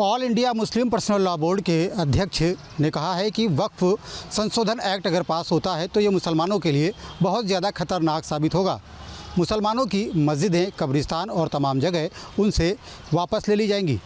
All India Muslim personal law board के अध्यक्ष ने कहा है कि वक्फ संशोधन एक्ट अगर पास होता है तो ये मुसलमानों के लिए बहुत ज़्यादा खतरनाक साबित होगा। मुसलमानों की मस्जिदें, कब्रिस्तान और तमाम जगह उनसे वापस ले ली जाएंगी।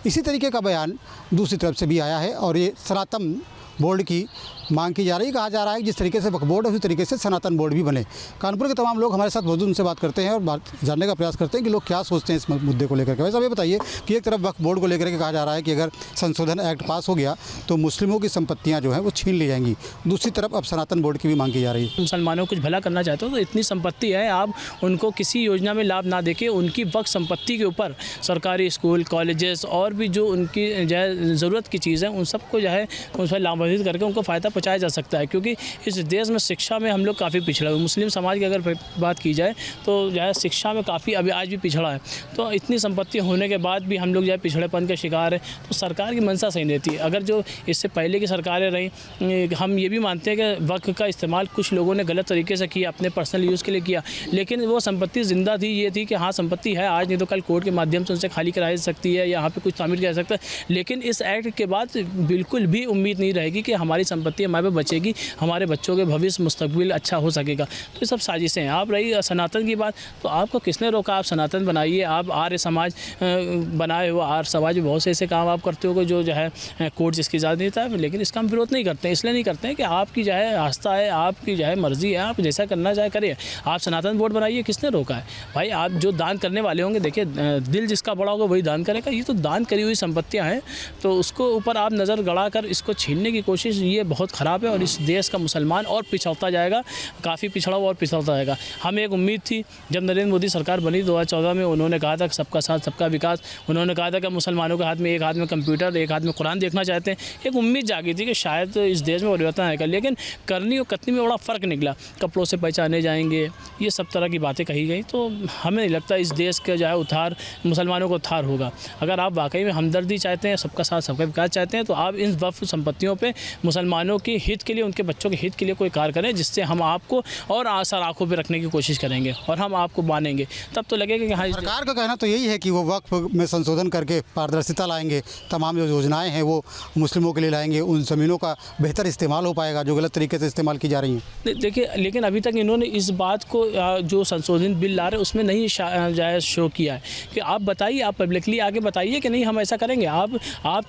इसी तरीके का बयान दूसरी तरफ से भी आया है और ये सनातन बोर्ड की मांग की जा रही है। कहा जा रहा है कि जिस तरीके से वक्फ बोर्ड है उसी तरीके से सनातन बोर्ड भी बने। कानपुर के तमाम लोग हमारे साथ मौजूद, उनसे बात करते हैं और बात जानने का प्रयास करते हैं कि लोग क्या सोचते हैं इस मुद्दे को लेकर के। वैसे ये बताइए कि एक तरफ वक्फ बोर्ड को लेकर के कहा जा रहा है कि अगर संशोधन एक्ट पास हो गया तो मुस्लिमों की संपत्तियाँ जो हैं वो छीन ली जाएंगी, दूसरी तरफ अब सनातन बोर्ड की भी मांग की जा रही है। मुसलमानों को कुछ भला करना चाहते हो तो इतनी संपत्ति है, आप उनको किसी योजना में लाभ ना देके उनकी वक्फ संपत्ति के ऊपर सरकारी स्कूल, कॉलेजेस और भी जो उनकी जो है ज़रूरत की चीज़ है उन सबको जो है उस पर लाभान्वित करके उनको फ़ायदा पहुँचाया जा सकता है। क्योंकि इस देश में शिक्षा में हम लोग काफ़ी पिछड़ा हुए, मुस्लिम समाज की अगर बात की जाए तो जो है शिक्षा में काफ़ी अभी आज भी पिछड़ा है। तो इतनी संपत्ति होने के बाद भी हम लोग जो है पिछड़ेपन के शिकार है। तो सरकार की मंशा सही नहीं रहती। अगर जो इससे पहले की सरकारें रहीं, हम ये भी मानते हैं कि वक्फ का इस्तेमाल कुछ लोगों ने गलत तरीके से किया, अपने पर्सनल यूज़ के लिए किया, लेकिन वो संपत्ति ज़िंदा थी। ये थी कि हाँ संपत्ति है, आज नहीं तो कल कोर्ट के माध्यम से उनसे खाली कराई जा सकती है, यहाँ पे कुछ तामीर किया जा सकता है। लेकिन इस एक्ट के बाद बिल्कुल भी उम्मीद नहीं रहेगी कि हमारी संपत्ति हमारे पे बचेगी, हमारे बच्चों के भविष्य मुस्तकबिल अच्छा हो सकेगा। तो ये सब साजिशें हैं। आप रही सनातन की बात, तो आपको किसने रोका? आप सनातन बनाइए, आप आर्य समाज बनाए हो, आर्य समाज में बहुत से ऐसे काम आप करते हो जो है कोर्ट जिसकी इजाज़त देता है, लेकिन इसका हम विरोध नहीं करते हैं। इसलिए नहीं करते हैं कि आपकी जो है आस्था है, आपकी जो है मर्जी है, आप जैसा करना चाहे करिए। आप सनातन बोर्ड बनाइए, किसने रोका है भाई? आप जो दान करने वाले होंगे, देखिए दिल जिसका बड़ा होगा वही दान करेगा। ये तो दान करी हुई संपत्तियाँ हैं, तो उसको ऊपर आप नज़र गड़ा कर इसको छीनने की कोशिश, ये बहुत ख़राब है। और इस देश का मुसलमान और पिछड़ता जाएगा, काफ़ी पिछड़ा हुआ और पिछड़ता जाएगा। हमें एक उम्मीद थी जब नरेंद्र मोदी सरकार बनी 2014 में, उन्होंने कहा था कि सबका साथ सबका विकास। उन्होंने कहा था कि मुसलमानों के हाथ में एक हाथ में कंप्यूटर, एक हाथ में कुरान देखना चाहते हैं। एक उम्मीद जागी थी कि शायद इस देश में परिवर्तन आएगा, लेकिन करनी और कतनी में बड़ा फ़र्क निकला। कपड़ों से पहचाने जाएंगे, ये सब तरह की बातें कही गई। तो हमें नहीं लगता इस देश का जो है उद्धार, मुसलमानों को उद्धार होगा। अगर आप वाकई में हमदर्दी चाहते हैं, सबका साथ सबका विकास चाहते हैं, तो आप इन वक्फ संपत्तियों पर मुसलमानों के हित के लिए, उनके बच्चों के हित के लिए कोई कार्य करें, जिससे हम आपको और आसार आंखों पे रखने की कोशिश करेंगे और हम आपको मानेंगे। तब तो लगेगा कि हाँ। सरकार का कहना तो यही है कि वो वक्फ में संशोधन करके पारदर्शिता लाएंगे, तमाम जो योजनाएं हैं वो मुस्लिमों के लिए लाएंगे, उन ज़मीनों का बेहतर इस्तेमाल हो पाएगा जो गलत तरीके से इस्तेमाल की जा रही हैं। देखिए, लेकिन अभी तक इन्होंने इस बात को जो संशोधित बिल ला रहे उसमें नहीं जायज़ शो किया है कि आप बताइए, आप पब्लिकली आगे बताइए कि नहीं हम ऐसा करेंगे। आप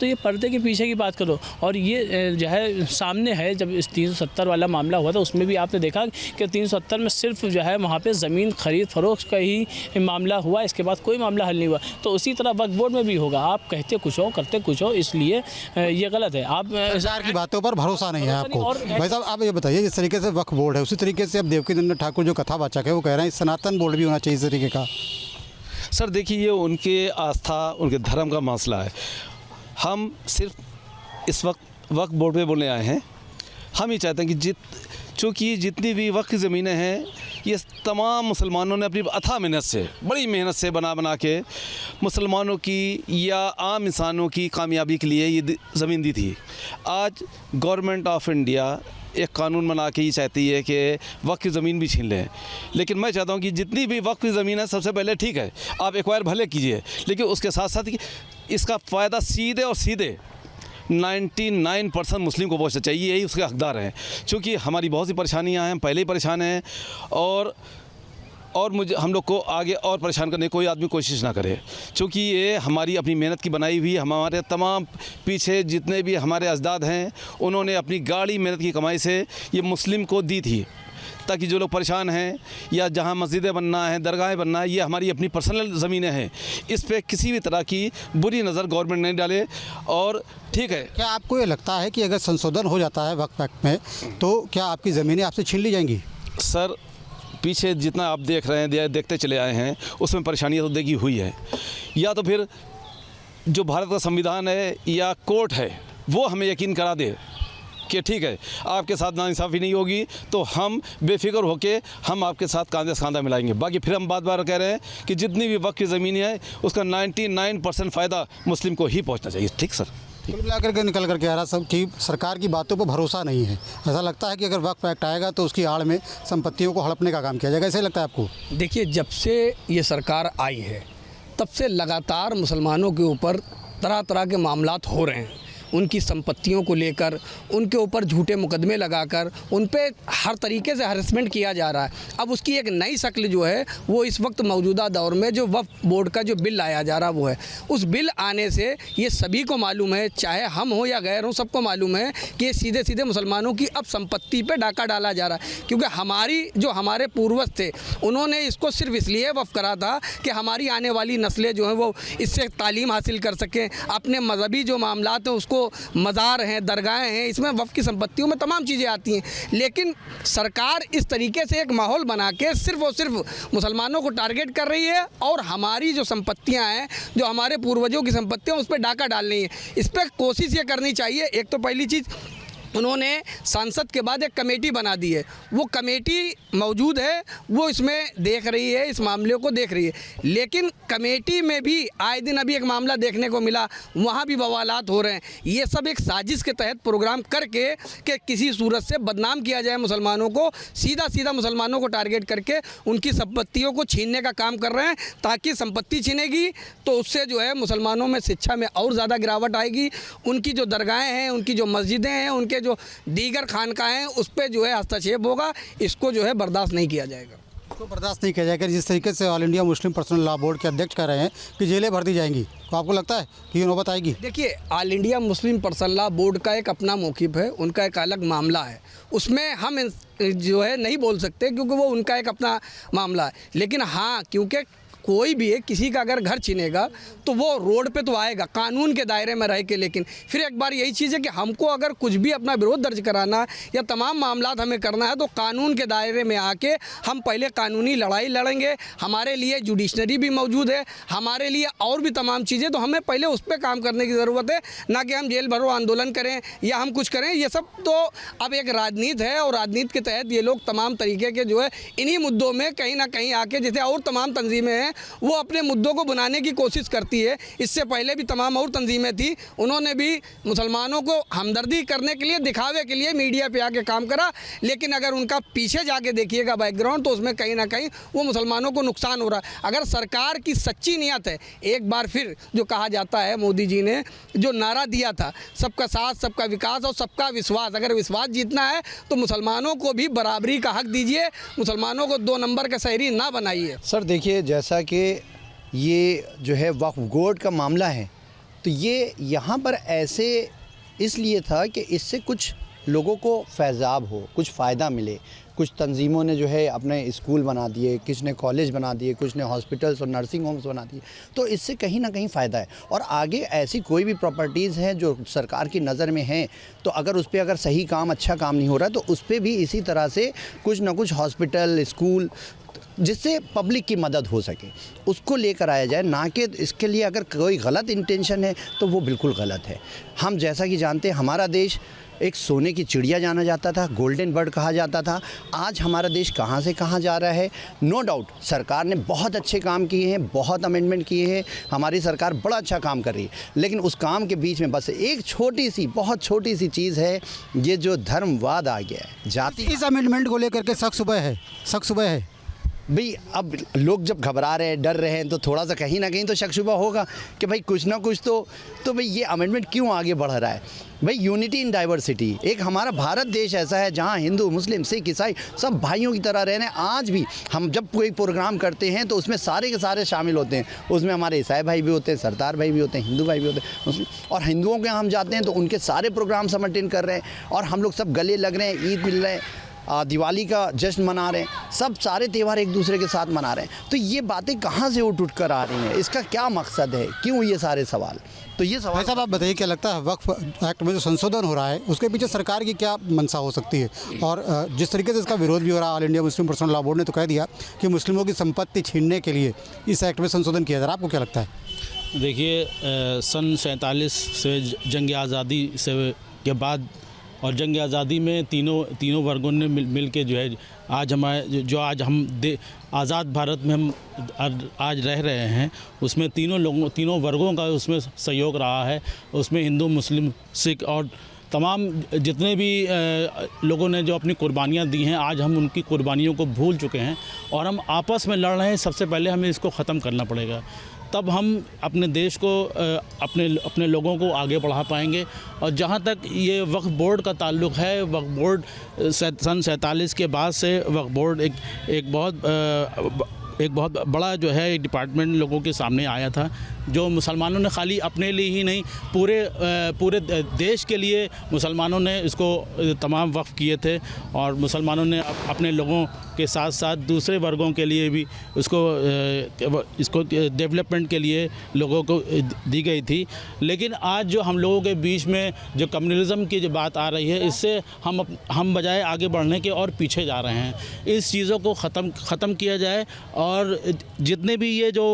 तो ये पर्दे के पीछे की बात करो। और ये जो है सामने है, जब इस 370 वाला मामला हुआ था उसमें भी आपने देखा कि 370 में सिर्फ जो है वहाँ पे ज़मीन खरीद फरोख्त का ही मामला हुआ, इसके बाद कोई मामला हल नहीं हुआ। तो उसी तरह वक्फ बोर्ड में भी होगा। आप कहते कुछ हो, करते कुछ हो, इसलिए ये गलत है। आप सरकार की बातों पर भरोसा नहीं है आपको। भाई साहब आप ये बताइए, जिस तरीके से वक्फ बोर्ड है उसी तरीके से अब देवकीनंदन ठाकुर जो कथावाचक है वो कह रहे हैं सनातन बोर्ड भी होना चाहिए इस तरीके का। सर देखिए, ये उनके आस्था, उनके धर्म का मसला है। हम सिर्फ इस वक्त वक्फ बोर्ड पे बोलने आए हैं। हम ये चाहते हैं कि चूँकि जितनी भी वक्फ ज़मीनें हैं ये तमाम मुसलमानों ने अपनी अथाह मेहनत से, बड़ी मेहनत से बना के मुसलमानों की या आम इंसानों की कामयाबी के लिए ये ज़मीन दी थी। आज गवर्नमेंट ऑफ इंडिया एक कानून बना के ये चाहती है कि वक्फ की ज़मीन भी छीन लें। लेकिन मैं चाहता हूँ कि जितनी भी वक्फ की ज़मीन है, सबसे पहले ठीक है आप एक्वायर भले कीजिए, लेकिन उसके साथ साथ इसका फ़ायदा सीधे और सीधे 99% मुस्लिम को पहुंचना चाहिए। यही उसके हकदार हैं। क्योंकि हमारी बहुत सी परेशानियां हैं, पहले ही परेशान हैं, और हम लोग को आगे और परेशान करने की कोई आदमी कोशिश ना करे। क्योंकि ये हमारी अपनी मेहनत की बनाई हुई, हमारे तमाम पीछे जितने भी हमारे अजदाद हैं उन्होंने अपनी गाढ़ी मेहनत की कमाई से ये मुस्लिम को दी थी, ताकि जो लोग परेशान हैं या जहां मस्जिदें बनना है, दरगाहें बनना है, ये हमारी अपनी पर्सनल ज़मीनें हैं। इस पे किसी भी तरह की बुरी नज़र गवर्नमेंट नहीं डाले। और ठीक है, क्या आपको ये लगता है कि अगर संशोधन हो जाता है वक्फ एक्ट में तो क्या आपकी ज़मीनें आपसे छीन ली जाएंगी? सर पीछे जितना आप देख रहे हैं, देखते चले आए हैं, उसमें परेशानियाँ तो देखी हुई है। या तो फिर जो भारत का संविधान है या कोर्ट है वो हमें यकीन करा दे कि ठीक है आपके साथ नाइंसाफ़ी नहीं होगी, तो हम बेफिक्र होके हम आपके साथ कांधे से कांधा मिलाएंगे। बाकी फिर हम बार कह रहे हैं कि जितनी भी वक्फ की ज़मीन है उसका 99% फ़ायदा मुस्लिम को ही पहुंचना चाहिए। ठीक सर। कुल मिलाकर के निकल करके आ रहा सब कि सरकार की बातों पर भरोसा नहीं है। ऐसा लगता है कि अगर वक्फ एक्ट आएगा तो उसकी आड़ में संपत्तियों को हड़पने का काम किया जाएगा। ऐसे लगता है आपको? देखिए, जब से ये सरकार आई है तब से लगातार मुसलमानों के ऊपर तरह तरह के मामलात हो रहे हैं, उनकी संपत्तियों को लेकर उनके ऊपर झूठे मुकदमे लगाकर उन पे हर तरीके से हरेसमेंट किया जा रहा है। अब उसकी एक नई शक्ल जो है वो इस वक्त मौजूदा दौर में जो वक्फ बोर्ड का जो बिल लाया जा रहा वो है। उस बिल आने से ये सभी को मालूम है, चाहे हम हो या गैर हो, सबको मालूम है कि ये सीधे सीधे मुसलमानों की अब संपत्ति पे डाका डाला जा रहा है। क्योंकि हमारे पूर्वज थे उन्होंने इसको सिर्फ इसलिए वक्फ करा था कि हमारी आने वाली नस्लें जो हैं वो इससे तालीम हासिल कर सकें, अपने मजहबी जो मामलात हैं उसको, मज़ार हैं, दरगाहें हैं, इसमें वक्फ की संपत्तियों में तमाम चीज़ें आती हैं। लेकिन सरकार इस तरीके से एक माहौल बना के सिर्फ और सिर्फ मुसलमानों को टारगेट कर रही है और हमारी जो संपत्तियां हैं, जो हमारे पूर्वजों की संपत्तियां, उस पर डाका डाल रही है। इस पर कोशिश ये करनी चाहिए। एक तो पहली चीज़, उन्होंने सांसद के बाद एक कमेटी बना दी है, वो कमेटी मौजूद है, वो इसमें देख रही है, इस मामले को देख रही है। लेकिन कमेटी में भी आए दिन अभी एक मामला देखने को मिला, वहाँ भी बवालात हो रहे हैं। ये सब एक साजिश के तहत प्रोग्राम करके कि किसी सूरत से बदनाम किया जाए मुसलमानों को, सीधा सीधा मुसलमानों को टारगेट करके उनकी संपत्तियों को छीनने का काम कर रहे हैं, ताकि संपत्ति छीनेगी तो उससे जो है मुसलमानों में शिक्षा में और ज़्यादा गिरावट आएगी, उनकी जो दरगाहें हैं, उनकी जो मस्जिदें हैं, उनके जो दीगर खानकाहें हैं, उस पर जो है हस्तक्षेप होगा। इसको जो है बर्दाश्त नहीं किया जाएगा। इसको बर्दाश्त नहीं किया जाएगा। जिस तरीके से all India Muslim personal law board के अध्यक्ष कह रहे हैं कि जेलें भर दी जाएंगी, तो आपको लगता है कि ये नौबत आएगी? देखिए, all India Muslim personal law board का एक अपना मौक़िफ़ है, उनका एक अलग मामला है, उसमें हम जो है नहीं बोल सकते क्योंकि वो उनका एक अपना मामला है। लेकिन हाँ, क्योंकि कोई भी है, किसी का अगर घर छीनेगा तो वो रोड पे तो आएगा कानून के दायरे में रह के। लेकिन फिर एक बार यही चीज़ है कि हमको अगर कुछ भी अपना विरोध दर्ज कराना या तमाम मामलात हमें करना है तो कानून के दायरे में आके हम पहले कानूनी लड़ाई लड़ेंगे। हमारे लिए जुडिशनरी भी मौजूद है, हमारे लिए और भी तमाम चीज़ें, तो हमें पहले उस पर काम करने की ज़रूरत है, ना कि हम जेल भरो आंदोलन करें या हम कुछ करें। ये सब तो अब एक राजनीति है और राजनीति के तहत ये लोग तमाम तरीके के जो है इन्हीं मुद्दों में कहीं ना कहीं आके, जैसे और तमाम तंजीमें हैं वो अपने मुद्दों को बनाने की कोशिश करती है। इससे पहले भी तमाम और तंजीमें थी, उन्होंने भी मुसलमानों को हमदर्दी करने के लिए, दिखावे के लिए मीडिया पे आके काम करा। लेकिन अगर उनका पीछे जाके देखिएगा बैकग्राउंड, तो उसमें कहीं ना कहीं वो मुसलमानों को नुकसान हो रहा है। अगर सरकार की सच्ची नीयत है, एक बार फिर जो कहा जाता है, मोदी जी ने जो नारा दिया था, सबका साथ, सबका विकास और सबका विश्वास, अगर विश्वास जीतना है तो मुसलमानों को भी बराबरी का हक दीजिए, मुसलमानों को 2 नंबर का शहरी ना बनाइए। सर देखिए, जैसा कि ये जो है वक्फ बोर्ड का मामला है, तो ये यहाँ पर ऐसे इसलिए था कि इससे कुछ लोगों को फैज़ाब हो, कुछ फ़ायदा मिले। कुछ तंजीमों ने जो है अपने स्कूल बना दिए, किसी ने कॉलेज बना दिए, कुछ ने हॉस्पिटल्स और नर्सिंग होम्स बना दिए, तो इससे कहीं ना कहीं फ़ायदा है। और आगे ऐसी कोई भी प्रॉपर्टीज़ हैं जो सरकार की नज़र में हैं, तो अगर उस पर अगर सही काम, अच्छा काम नहीं हो रहा, तो उस पर भी इसी तरह से कुछ ना कुछ हॉस्पिटल, स्कूल, जिससे पब्लिक की मदद हो सके, उसको लेकर आया जाए, ना कि इसके लिए अगर कोई गलत इंटेंशन है तो वो बिल्कुल गलत है। हम जैसा कि जानते हैं, हमारा देश एक सोने की चिड़िया जाना जाता था, गोल्डन बर्ड कहा जाता था। आज हमारा देश कहाँ से कहाँ जा रहा है। नो डाउट सरकार ने बहुत अच्छे काम किए हैं, बहुत अमेंडमेंट किए हैं, हमारी सरकार बड़ा अच्छा काम कर रही है। लेकिन उस काम के बीच में बस एक छोटी सी, बहुत छोटी सी चीज़ है, ये जो धर्मवाद आ गया है, जाति। इस अमेंडमेंट को लेकर के शक शुबह है भाई। अब लोग जब घबरा रहे हैं, डर रहे हैं, तो थोड़ा सा कहीं ना कहीं तो शक शुबा होगा कि भाई कुछ ना कुछ तो भाई ये अमेंडमेंट क्यों आगे बढ़ रहा है। भाई यूनिटी इन डाइवर्सिटी, एक हमारा भारत देश ऐसा है जहाँ हिंदू, मुस्लिम, सिख, ईसाई सब भाइयों की तरह रह रहे हैं। आज भी हम जब कोई प्रोग्राम करते हैं तो उसमें सारे के सारे शामिल होते हैं। उसमें हमारे ईसाई भाई भी होते हैं, सरदार भाई भी होते हैं, हिंदू भाई भी होते हैं, मुस्लिम। और हिंदुओं के यहाँ हम जाते हैं तो उनके सारे प्रोग्राम हम अटेंड कर रहे हैं और हम लोग सब गले लग रहे हैं, ईद मिल रहे हैं, दिवाली का जश्न मना रहे हैं, सब सारे त्यौहार एक दूसरे के साथ मना रहे हैं। तो ये बातें कहाँ से उठ कर आ रही हैं, इसका क्या मकसद है, क्यों ये सारे सवाल? तो ये सवाल साहब आप बताइए, क्या लगता है वक्फ एक्ट में जो संशोधन हो रहा है उसके पीछे सरकार की क्या मंशा हो सकती है? और जिस तरीके से इसका विरोध भी हो रहा है, all India Muslim personal law board ने तो कह दिया कि मुस्लिमों की संपत्ति छीनने के लिए इस एक्ट में संशोधन किया जा रहा है, आपको क्या लगता है? देखिए, सन 47 से जंग आज़ादी से के बाद और जंग आज़ादी में तीनों वर्गों ने मिल के जो है आज हमारे जो आज हम आज़ाद भारत में हम आज रह रहे हैं, उसमें तीनों वर्गों का उसमें सहयोग रहा है। उसमें हिंदू, मुस्लिम, सिख और तमाम जितने भी लोगों ने जो अपनी कुर्बानियाँ दी हैं, आज हम उनकी कुर्बानियों को भूल चुके हैं और हम आपस में लड़ रहे हैं। सबसे पहले हमें इसको ख़त्म करना पड़ेगा। तब हम अपने देश को अपने लोगों को आगे बढ़ा पाएंगे। और जहाँ तक ये वक्फ बोर्ड का ताल्लुक़ है, वक्फ बोर्ड सन 47 के बाद से वक्फ बोर्ड एक बहुत बड़ा जो है डिपार्टमेंट लोगों के सामने आया था, जो मुसलमानों ने खाली अपने लिए ही नहीं पूरे देश के लिए मुसलमानों ने इसको तमाम वक्फ किए थे। और मुसलमानों ने अपने लोगों के साथ साथ दूसरे वर्गों के लिए भी इसको डेवलपमेंट के लिए लोगों को दी गई थी। लेकिन आज जो हम लोगों के बीच में जो कम्युनलिज़म की जो बात आ रही है, इससे हम बजाय आगे बढ़ने के और पीछे जा रहे हैं। इस चीज़ों को ख़त्म किया जाए और जितने भी ये जो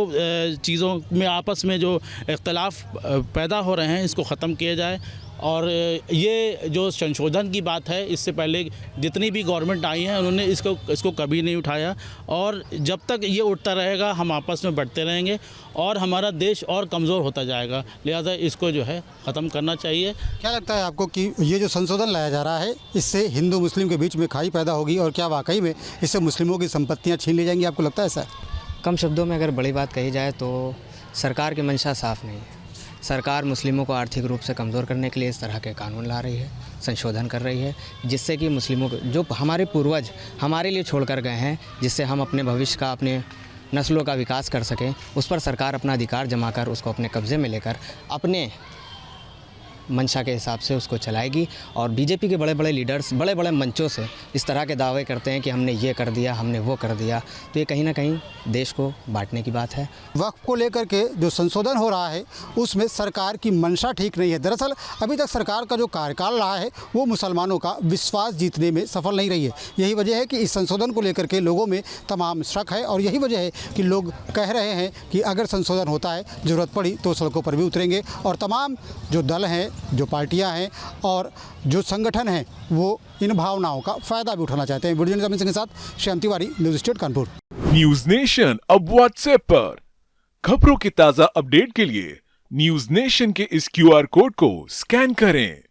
चीज़ों में आपस में जो इख्तलाफ पैदा हो रहे हैं, इसको ख़त्म किया जाए। और ये जो संशोधन की बात है, इससे पहले जितनी भी गवर्नमेंट आई हैं उन्होंने इसको कभी नहीं उठाया। और जब तक ये उठता रहेगा हम आपस में बढ़ते रहेंगे और हमारा देश और कमज़ोर होता जाएगा। लिहाजा इसको जो है ख़त्म करना चाहिए। क्या लगता है आपको कि ये जो संशोधन लाया जा रहा है, इससे हिंदू मुस्लिम के बीच में खाई पैदा होगी और क्या वाकई में इससे मुस्लिमों की संपत्तियाँ छीन ली जाएंगी? आपको लगता है ऐसा? कम शब्दों में अगर बड़ी बात कही जाए तो सरकार की मंशा साफ नहीं है। सरकार मुस्लिमों को आर्थिक रूप से कमज़ोर करने के लिए इस तरह के कानून ला रही है, संशोधन कर रही है, जिससे कि मुस्लिमों को, जो हमारे पूर्वज हमारे लिए छोड़ कर गए हैं, जिससे हम अपने भविष्य का, अपने नस्लों का विकास कर सकें, उस पर सरकार अपना अधिकार जमा कर उसको अपने कब्ज़े में लेकर अपने मंशा के हिसाब से उसको चलाएगी। और बीजेपी के बड़े बड़े लीडर्स बड़े बड़े मंचों से इस तरह के दावे करते हैं कि हमने ये कर दिया, हमने वो कर दिया, तो ये कहीं ना कहीं देश को बांटने की बात है। वक्फ को लेकर के जो संशोधन हो रहा है उसमें सरकार की मंशा ठीक नहीं है। दरअसल अभी तक सरकार का जो कार्यकाल रहा है वो मुसलमानों का विश्वास जीतने में सफल नहीं रही है। यही वजह है कि इस संशोधन को लेकर के लोगों में तमाम शक है और यही वजह है कि लोग कह रहे हैं कि अगर संशोधन होता है, ज़रूरत पड़ी तो सड़कों पर भी उतरेंगे और तमाम जो दल हैं, जो पार्टियां हैं और जो संगठन हैं, वो इन भावनाओं का फ़ायदा भी उठाना चाहते हैं। वीडियो जमीन सिंह के साथ Shyam Tiwari, news state Kanpur. News nation अब व्हाट्सएप पर खबरों की ताजा अपडेट के लिए न्यूज नेशन के इस QR कोड को स्कैन करें।